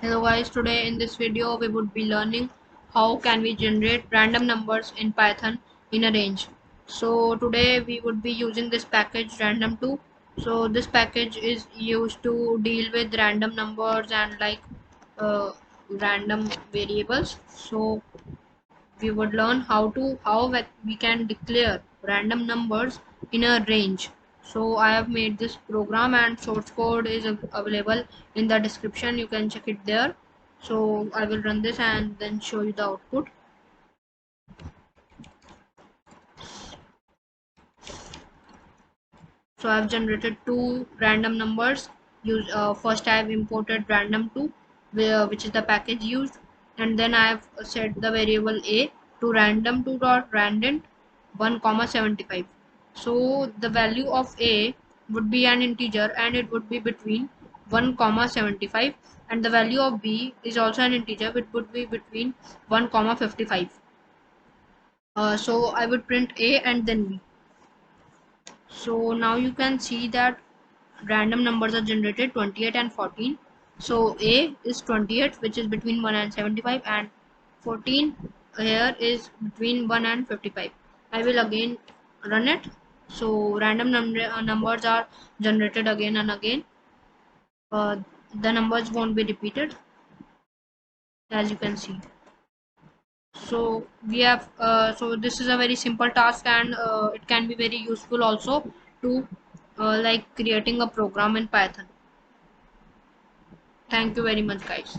Hello guys, today in this video we would be learning how can we generate random numbers in Python in a range. So today we would be using this package random2. So this package is used to deal with random numbers and uh, random variables. So we would learn how we can declare random numbers in a range. So I have made this program and source code is available in the description. You can check it there. So I will run this and then show you the output. So I have generated two random numbers. First I have imported random2, which is the package used, and then I have set the variable a to random2 dot randint 1 comma 75. So the value of a would be an integer and it would be between 1 comma 75, and the value of b is also an integer, it would be between 1 comma 55. So I would print a and then b. So now you can see that random numbers are generated 28 and 14. So a is 28, which is between 1 and 75, and 14 here is between 1 and 55. I will again run it. So random numbers are generated again and again. The numbers won't be repeated, as you can see. So we have so this is a very simple task, and it can be very useful also to like creating a program in Python. Thank you very much guys.